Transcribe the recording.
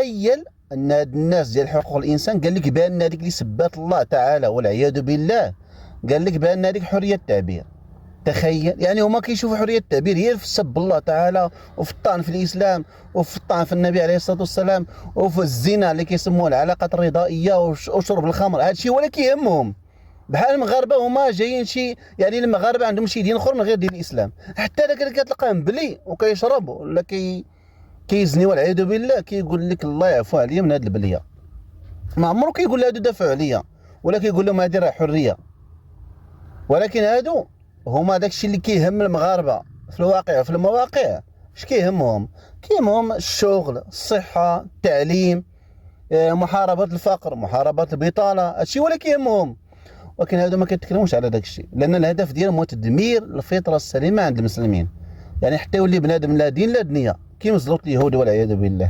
تخيل ان هاد الناس ديال حقوق الانسان قال لك بان هذيك اللي سبات الله تعالى والعياذ بالله، قال لك بان هذيك حريه التعبير. تخيل، يعني هما كيشوفوا حريه التعبير هي في سب الله تعالى وفي الطعن في الاسلام وفي الطعن في النبي عليه الصلاه والسلام وفي الزنا اللي كيسموها العلاقات الرضائيه وشرب الخمر. هذا الشيء هو اللي كيهمهم. بحال المغاربه هما جايين شي، يعني المغاربه عندهم شي دين اخر من غير دين الاسلام. حتى داك اللي كتلقاه مبلي وكيشرب ولا كيزني والعياذ بالله كيقول لك الله يعفو عليا من هاد البليه. ما عمرو كيقول لهادو دافعوا عليا ولا كيقول لهم هادي راه حريه. ولكن هادو هما داكشي اللي كيهم المغاربه في الواقع. في المواقع اش كيهمهم؟ كيهمهم الشغل، الصحه، التعليم، محاربه الفقر، محاربه البطاله. هادشي هو اللي كيهمهم. ولكن هادو ما كيتكلموش على داكشي، لان الهدف ديالهم هو تدمير الفطره السليمه عند المسلمين. يعني حتى يولي بنادم لا دين لا دنيا كيما زلط اليهود والعياذ بالله.